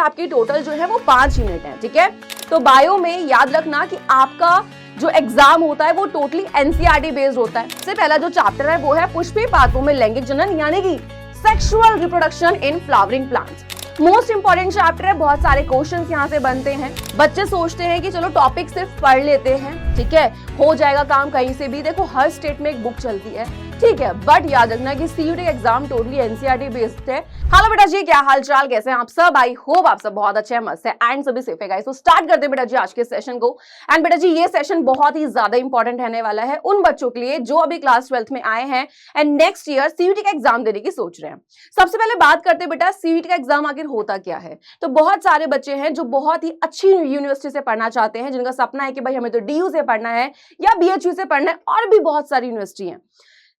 बेटा आपकी टोटल जो है वो 5 यूनिट है, ठीक है। तो बायो में याद रखना कि आपका जो एग्जाम होता है वो टोटली एनसीईआरटी बेस्ड होता है। सबसे पहला जो चैप्टर है वो है पुष्पीय पादपों में लैंगिक जनन यानी कि sexual reproduction in flowering plants. Most important chapter है, बहुत सारे क्वेश्चंस यहाँ से बनते हैं। बच्चे सोचते हैं कि चलो टॉपिक सिर्फ पढ़ लेते हैं, ठीक है, हो जाएगा काम कहीं से भी। देखो हर स्टेट में एक बुक चलती है, ठीक है, बट याद रखना कि CUET exam totally NCERT based है। हेलो बेटा जी, क्या हाल चाल, कैसे हैं आप सब? आई होप आप सब बहुत अच्छे हैं, मस्त है एंड सभी सेफ है गाइस। तो स्टार्ट करते हैं बेटा जी आज के सेशन को। एंड बेटा जी ये सेशन बहुत ही ज्यादा इंपॉर्टेंट रहने वाला है उन बच्चों के लिए जो अभी क्लास 12th में आए हैं एंड नेक्स्ट ईयर सीयूटी का एग्जाम देने की सोच रहे हैं। सबसे पहले बात करते हैं बेटा सीयूटी का एग्जाम आखिर होता क्या है। तो बहुत सारे बच्चे हैं जो बहुत ही अच्छी यूनिवर्सिटी से पढ़ना चाहते हैं, जिनका सपना है कि भाई हमें तो डीयू से पढ़ना है या बीएचयू से पढ़ना है, और भी बहुत सारी यूनिवर्सिटी हैं,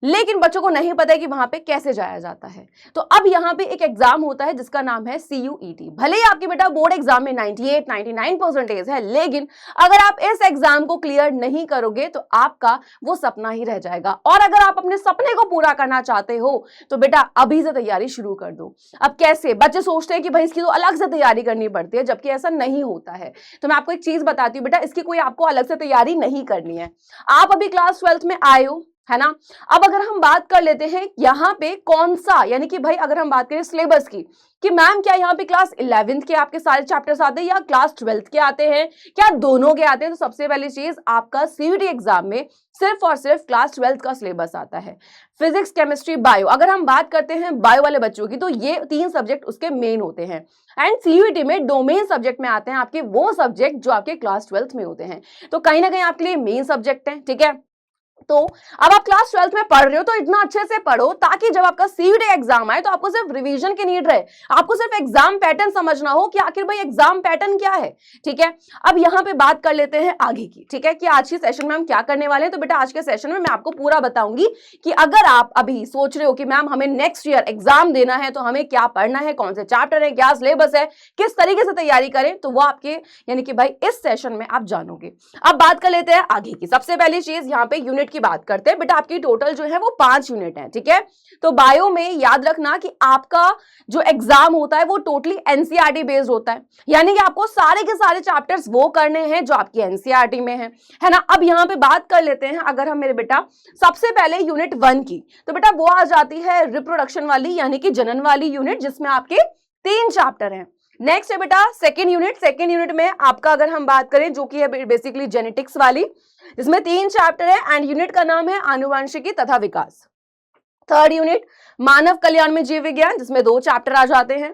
लेकिन बच्चों को नहीं पता है कि वहां पे कैसे जाया जाता है। तो अब यहाँ पे एक एग्जाम होता है जिसका नाम है सीयूईटी। भले ही आपके बेटा बोर्ड एग्जाम में 98-99% है, लेकिन अगर आप इस एग्जाम को क्लियर नहीं करोगे तो आपका वो सपना ही रह जाएगा। और अगर आप अपने सपने को पूरा करना चाहते हो तो बेटा अभी से तैयारी शुरू कर दो। अब कैसे? बच्चे सोचते हैं कि भाई इसकी तो अलग से तैयारी करनी पड़ती है, जबकि ऐसा नहीं होता है। तो मैं आपको एक चीज बताती हूँ बेटा, इसकी कोई आपको अलग से तैयारी नहीं करनी है। आप अभी क्लास 12th में आए हो, है ना। अब अगर हम बात कर लेते हैं यहाँ पे कौन सा, यानी कि भाई अगर हम बात करें सिलेबस की कि मैम क्या यहाँ पे क्लास 11th के आपके सारे चैप्टर्स आते हैं या क्लास 12th के आते हैं, क्या दोनों के आते हैं? तो सबसे पहली चीज, आपका सीयूटी एग्जाम में सिर्फ और सिर्फ क्लास 12th का सिलेबस आता है। Physics, chemistry, bio. अगर हम बात करते हैं बायो वाले बच्चों की तो ये 3 सब्जेक्ट उसके मेन होते हैं। एंड सीयूटी में डोमेन सब्जेक्ट में आते हैं आपके वो सब्जेक्ट जो आपके क्लास 12th में होते हैं। तो कहीं ना कहीं आपके लिए मेन सब्जेक्ट है, ठीक है। तो अब आप क्लास 12th में पढ़ रहे हो तो इतना अच्छे से पढ़ो ताकि जब आपका सीयूटी एग्जाम आए तो आपको सिर्फ रिवीजन की नीड रहे, आपको सिर्फ एग्जाम पैटर्न समझना हो कि आखिर भाई एग्जाम पैटर्न क्या है, ठीक है। अब यहाँ पे बात कर लेते हैं आगे की, ठीक है, कि आज के सेशन में हम क्या करने वाले हैं। तो बेटा आज के सेशन में मैं आपको पूरा बताऊंगी कि अगर आप अभी सोच रहे हो कि मैम हमें नेक्स्ट ईयर एग्जाम देना है तो हमें क्या पढ़ना है, कौन से चैप्टर है, क्या सिलेबस है, किस तरीके से तैयारी करें, तो वो आपके यानी कि भाई इस सेशन में आप जानोगे। अब बात कर लेते हैं आगे की। सबसे पहली चीज यहाँ पे यूनिट की बात करते हैं। बेटा आपकी टोटल जो है वो 5 यूनिट है, ठीक है। तो बायो में याद रखना कि आपका जो एग्जाम होता है वो टोटली एनसीईआरटी बेस्ड होता है, यानी कि आपको सारे के सारे चैप्टर्स वो करने हैं जो आपकी एनसीईआरटी में है ना। अब यहां पे बात कर लेते हैं अगर हम मेरे बेटा सबसे पहले यूनिट 1 की, तो बेटा वो आ जाती है रिप्रोडक्शन वाली यानी कि जनन वाली यूनिट, जिसमें आपके 3 चैप्टर हैं। नेक्स्ट है बेटा सेकेंड यूनिट में आपका अगर हम बात करें जो कि है बेसिकली जेनेटिक्स वाली, जिसमें 3 चैप्टर है एंड यूनिट का नाम है आनुवंशिकी तथा विकास। थर्ड यूनिट मानव कल्याण में जीव विज्ञान, जिसमें 2 चैप्टर आ जाते हैं।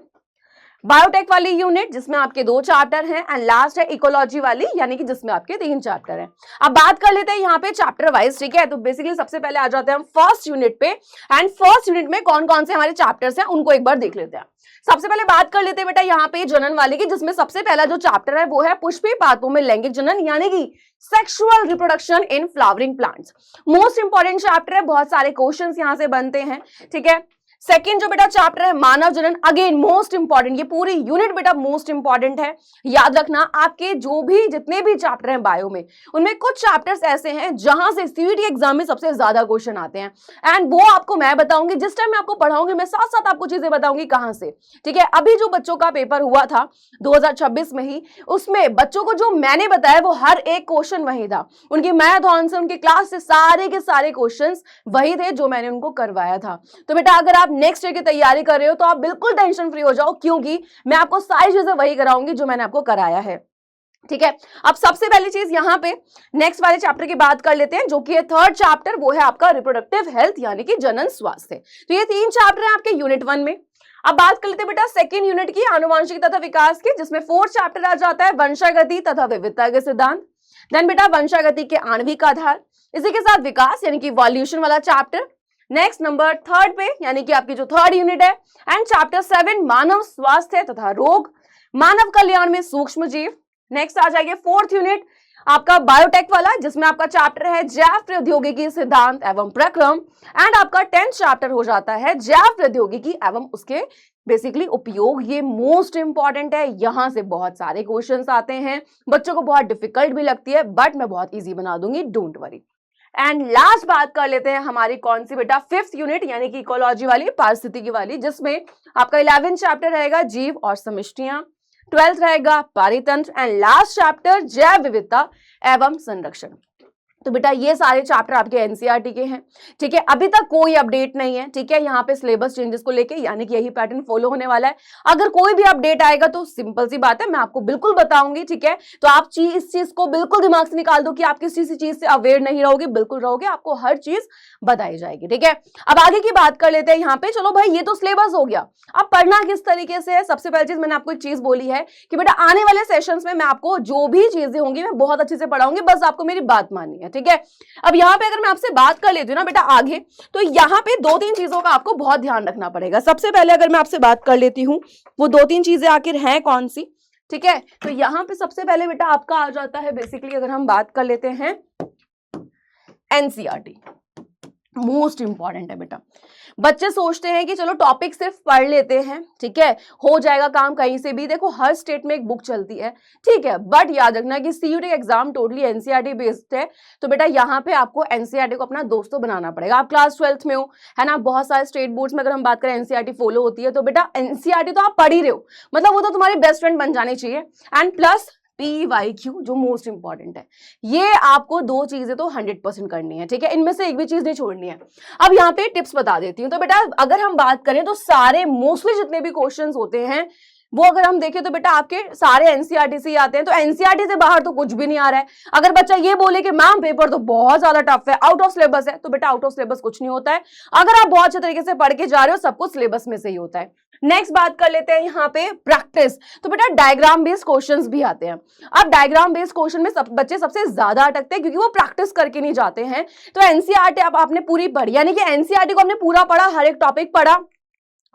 बायोटेक वाली यूनिट जिसमें आपके 2 चैप्टर हैं एंड लास्ट है इकोलॉजी वाली यानी कि जिसमें आपके 3 चैप्टर हैं। अब बात कर लेते हैं यहाँ पे चैप्टर वाइज, ठीक है। तो बेसिकली सबसे पहले आ जाते हैं हम फर्स्ट यूनिट पे एंड फर्स्ट यूनिट में कौन कौन से हमारे चैप्टर्स हैं उनको एक बार देख लेते हैं। सबसे पहले बात कर लेते हैं बेटा यहाँ पे जनन वाले की, जिसमें सबसे पहला जो चैप्टर है वो है पुष्पीय पादपों में लैंगिक जनन यानी कि sexual reproduction in flowering plants. Most important chapter है, बहुत सारे क्वेश्चंस यहाँ से बनते हैं, ठीक है। सेकेंड जो बेटा चैप्टर है मानव जनन, अगेन मोस्ट इंपॉर्टेंट, ये पूरी यूनिट बेटा मोस्ट इंपॉर्टेंट है। याद रखना आपके जो भी जितने भी चैप्टर हैं बायो में, उनमें कुछ चैप्टर्स ऐसे हैं जहां से सीयूटी एग्जाम में सबसे ज्यादा क्वेश्चन आते हैं एंड वो आपको मैं बताऊंगी, जिस टाइम मैं आपको पढ़ाऊंगी मैं साथ साथ आपको चीजें बताऊंगी कहां से, ठीक है। अभी जो बच्चों का पेपर हुआ था 2026 में ही, उसमें बच्चों को जो मैंने बताया वो हर एक क्वेश्चन वही था, उनकी मैथन से उनके क्लास से सारे के सारे क्वेश्चन वही थे जो मैंने उनको करवाया था। तो बेटा अगर आप नेक्स्ट ईयर की तैयारी कर रहे हो तो आप बिल्कुल टेंशन फ्री हो जाओ, क्योंकि मैं आपको सारी चीजें वही कराऊंगी जो मैंने आपको कराया है, ठीक है। अब सबसे पहली चीज यहाँ पे नेक्स्ट वाले चैप्टर की बात कर लेते हैं जो कि है थर्ड चैप्टर, वो है आपका रिप्रोडक्टिव हेल्थ यानी कि जनन स्वास्थ्य। तो ये 3 चैप्टर है आपके यूनिट 1 में। अब बात कर लेते हैं बेटा सेकेंड यूनिट की आनुवांशिकी तथा विकास की, जिसमें 4th चैप्टर आ जाता है वंशागति तथा विविधता के सिद्धांत। देन बेटा वंशागति के आणविक आधार, इसी के साथ विकास यानी कि इवोल्यूशन वाला चैप्टर। नेक्स्ट नंबर 3rd पे यानी कि आपकी जो 3rd यूनिट है एंड चैप्टर 7 मानव स्वास्थ्य तथा रोग, मानव कल्याण में सूक्ष्म जीव। नेक्स्ट आ जाएगी 4th यूनिट आपका बायोटेक वाला, जिसमें आपका चैप्टर है जैव प्रौद्योगिकी सिद्धांत एवं प्रक्रम एंड आपका 10th चैप्टर हो जाता है जैव प्रौद्योगिकी एवं उसके बेसिकली उपयोग। ये मोस्ट इंपॉर्टेंट है, यहां से बहुत सारे क्वेश्चंस आते हैं, बच्चों को बहुत डिफिकल्ट भी लगती है बट मैं बहुत इजी बना दूंगी, डोंट वरी। एंड लास्ट बात कर लेते हैं हमारी कौन सी बेटा 5th यूनिट यानी कि इकोलॉजी वाली, पारिस्थितिकी वाली, जिसमें आपका 11th चैप्टर रहेगा जीव और समष्टियां। ट्वेल्थ रहेगा पारितंत्र एंड लास्ट चैप्टर जैव विविधता एवं संरक्षण। तो बेटा ये सारे चैप्टर आपके एनसीईआरटी के हैं, ठीक है। अभी तक कोई अपडेट नहीं है, ठीक है, यहाँ पे सिलेबस चेंजेस को लेके, यानी कि यही पैटर्न फॉलो होने वाला है। अगर कोई भी अपडेट आएगा तो सिंपल सी बात है, मैं आपको बिल्कुल बताऊंगी, ठीक है। तो आप इस चीज को बिल्कुल दिमाग से निकाल दो कि आप किसी चीज से अवेयर नहीं रहोगे, बिल्कुल रहोगे, आपको हर चीज बताई जाएगी, ठीक है। अब आगे की बात कर लेते हैं यहाँ पे। चलो भाई ये तो सिलेबस हो गया, अब पढ़ना किस तरीके से है। सबसे पहली चीज मैंने आपको एक चीज बोली है कि बेटा आने वाले सेशंस में मैं आपको जो भी चीजें होंगी मैं बहुत अच्छे से पढ़ाऊंगी, बस आपको मेरी बात माननी है, ठीक है। अब यहाँ पे अगर मैं आपसे बात कर लेती हूँ ना बेटा आगे, तो यहाँ पे 2-3 चीजों का आपको बहुत ध्यान रखना पड़ेगा। सबसे पहले अगर मैं आपसे बात कर लेती हूँ, वो 2-3 चीजें आखिर हैं कौन सी, ठीक है। तो यहाँ पे सबसे पहले बेटा आपका आ जाता है बेसिकली, अगर हम बात कर लेते हैं एनसीईआरटी, मोस्ट इंपॉर्टेंट है बेटा। बच्चे सोचते हैं कि चलो टॉपिक सिर्फ पढ़ लेते हैं, ठीक है, हो जाएगा काम कहीं से भी। देखो हर स्टेट में एक बुक चलती है, ठीक है, बट याद रखना कि CUET exam totally NCERT based है। तो बेटा यहाँ पे आपको एनसीईआरटी को अपना दोस्तों बनाना पड़ेगा। आप क्लास 12th में हो, है ना, बहुत सारे स्टेट बोर्ड्स में अगर हम बात करें एनसीईआरटी फॉलो होती है, तो बेटा एनसीईआरटी तो आप पढ़ ही रहे हो, मतलब वो तो तुम्हारी बेस्ट फ्रेंड बन जानी चाहिए। एंड प्लस PYQ जो मोस्ट इंपॉर्टेंट है, ये आपको 2 चीजें तो 100% करनी है, ठीक है, इनमें से एक भी चीज नहीं छोड़नी है। अब यहाँ पे टिप्स बता देती हूँ। तो बेटा अगर हम बात करें तो सारे मोस्टली जितने भी क्वेश्चंस होते हैं वो अगर हम देखें तो बेटा आपके सारे एनसीईआरटी से ही आते हैं। तो एनसीईआरटी से बाहर तो कुछ भी नहीं आ रहा है। अगर बच्चा ये बोले कि मैम पेपर तो बहुत ज्यादा टफ है, आउट ऑफ सिलेबस है, तो बेटा आउट ऑफ सिलेबस कुछ नहीं होता है। अगर आप बहुत अच्छे तरीके से पढ़ के जा रहे हो, सब कुछ सिलेबस में से ही होता है। नेक्स्ट बात कर लेते हैं यहाँ पे प्रैक्टिस। तो बेटा डायग्राम बेस्ड क्वेश्चंस भी आते हैं। अब डायग्राम बेस्ड क्वेश्चन में बच्चे सबसे ज्यादा अटकते हैं क्योंकि वो प्रैक्टिस करके नहीं जाते हैं। तो एनसीईआरटी आपने पूरी पढ़ी, यानी कि एनसीईआरटी को आपने पूरा पढ़ा, हर एक टॉपिक पढ़ा,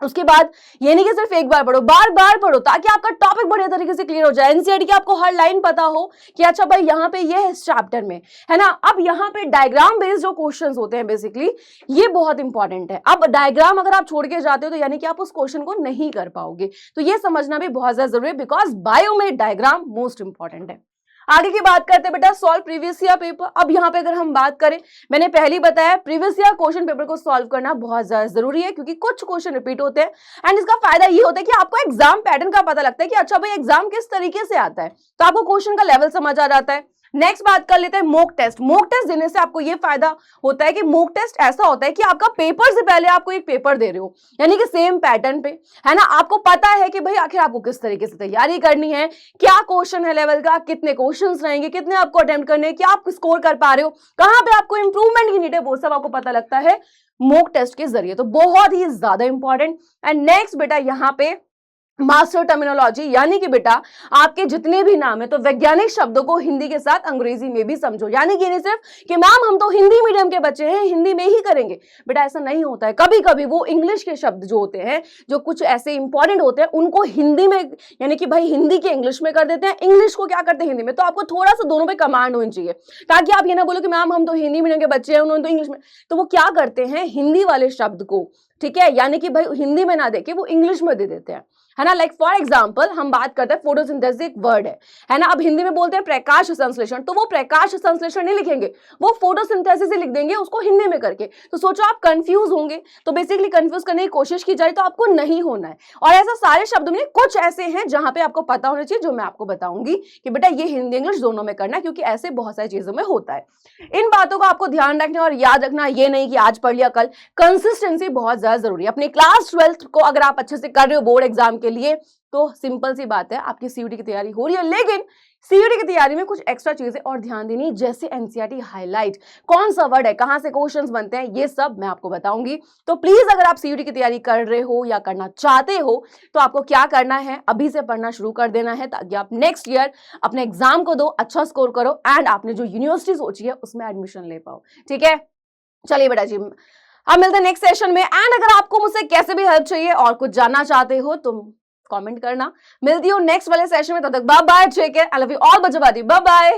उसके बाद ये नहीं कि सिर्फ एक बार पढ़ो, बार बार पढ़ो ताकि आपका टॉपिक बढ़िया तरीके से क्लियर हो जाए। एनसीईआरटी की आपको हर लाइन पता हो कि अच्छा भाई यहाँ पे ये है इस चैप्टर में, है ना। अब यहाँ पे डायग्राम बेस्ड जो क्वेश्चंस होते हैं बेसिकली ये बहुत इंपॉर्टेंट है। अब डायग्राम अगर आप छोड़ के जाते हो तो यानी कि आप उस क्वेश्चन को नहीं कर पाओगे, तो ये समझना भी बहुत ज्यादा जरूरी है, बिकॉज बायो में डायग्राम मोस्ट इंपॉर्टेंट है। आगे की बात करते हैं बेटा सॉल्व प्रीवियस ईयर पेपर। अब यहाँ पे अगर हम बात करें, मैंने पहले बताया प्रीवियस ईयर क्वेश्चन पेपर को सॉल्व करना बहुत ज्यादा जरूरी है क्योंकि कुछ क्वेश्चन रिपीट होते हैं। एंड इसका फायदा ये होता है कि आपको एग्जाम पैटर्न का पता लगता है कि अच्छा भाई एग्जाम किस तरीके से आता है, तो आपको क्वेश्चन का लेवल समझ आ जाता है। नेक्स्ट बात कर लेते हैं मॉक टेस्ट। मॉक टेस्ट देने से आपको ये फायदा होता है कि मॉक टेस्ट ऐसा होता है कि आपका पेपर से पहले आपको एक पेपर दे रहे हो, यानी कि सेम पैटर्न पे, है ना। आपको पता है कि भाई आखिर आपको किस तरीके से तैयारी करनी है, क्या क्वेश्चन है लेवल का, कितने क्वेश्चंस रहेंगे, कितने आपको अटेम्प्ट करने हैं, क्या आप स्कोर कर पा रहे हो, कहां पे आपको इंप्रूवमेंट की नीड है, वो सब आपको पता लगता है मॉक टेस्ट के जरिए। तो बहुत ही ज्यादा इंपॉर्टेंट। एंड नेक्स्ट बेटा यहाँ पे मास्टर टर्मिनोलॉजी, यानी कि बेटा आपके जितने भी नाम है तो वैज्ञानिक शब्दों को हिंदी के साथ अंग्रेजी में भी समझो, यानी कि नहीं सिर्फ कि मैम हम तो हिंदी मीडियम के बच्चे हैं हिंदी में ही करेंगे, बेटा ऐसा नहीं होता है। कभी कभी वो इंग्लिश के शब्द जो होते हैं, जो कुछ ऐसे इंपॉर्टेंट होते हैं, उनको हिंदी में, यानी कि भाई हिंदी के इंग्लिश में कर देते हैं, इंग्लिश को क्या करते हैं हिंदी में। तो आपको थोड़ा सा दोनों पे कमांड होनी चाहिए ताकि आप ये ना बोलो कि मैम हम तो हिंदी मीडियम के बच्चे हैं, उन्होंने तो इंग्लिश में। तो वो क्या करते हैं, हिंदी वाले शब्द को, ठीक है, यानी कि भाई हिंदी में ना देके वो इंग्लिश में दे देते हैं, है ना। लाइक फॉर एग्जाम्पल हम बात करते हैं फोटोसिंथेसिस एक वर्ड है ना। अब हिंदी में बोलते हैं प्रकाश संश्लेषण, तो वो प्रकाश संश्लेषण नहीं लिखेंगे, वो फोटोसिंथेसिस ही लिख देंगे उसको हिंदी में करके। तो सोचो आप कंफ्यूज होंगे, तो बेसिकली कंफ्यूज करने की कोशिश की जाए तो आपको नहीं होना है। और ऐसा सारे शब्दों में कुछ ऐसे हैं जहां पे आपको पता होना चाहिए, जो मैं आपको बताऊंगी कि बेटा ये हिंदी इंग्लिश दोनों में करना है, क्योंकि ऐसे बहुत सारी चीजों में होता है। इन बातों को आपको ध्यान रखना और याद रखना, ये नहीं कि आज पढ़ लिया कल। कंसिस्टेंसी बहुत ज्यादा जरूरी है। अपने क्लास 12th को अगर आप अच्छे से कर रहे हो बोर्ड एग्जाम के लिए, तो सिंपल सी बात है आपकी सीयूटी की तैयारी हो रही है। लेकिन सीयूटी की तैयारी में कुछ एक्स्ट्रा चीजें और ध्यान देनी, जैसे एनसीईआरटी हाईलाइट, कौन सा वर्ड है, कहां से क्वेश्चंस बनते हैं, ये सब मैं आपको बताऊंगी। तो प्लीज अगर आप सीयूटी की तैयारी कर रहे हो या करना चाहते हो तो आपको क्या करना है, अभी से पढ़ना शुरू कर देना है ताकि आप नेक्स्ट ईयर अपने एग्जाम को दो, अच्छा स्कोर करो एंड आपने जो यूनिवर्सिटी सोची है उसमें एडमिशन ले पाओ, ठीक है। चलिए बेटा जी, हम मिलते हैं नेक्स्ट सेशन में। एंड अगर आपको मुझसे कैसे भी हेल्प चाहिए और कुछ जानना चाहते हो तो कमेंट करना। मिलती हूँ नेक्स्ट वाले सेशन में, तब तक bye bye, take care, I love you all, bye bye.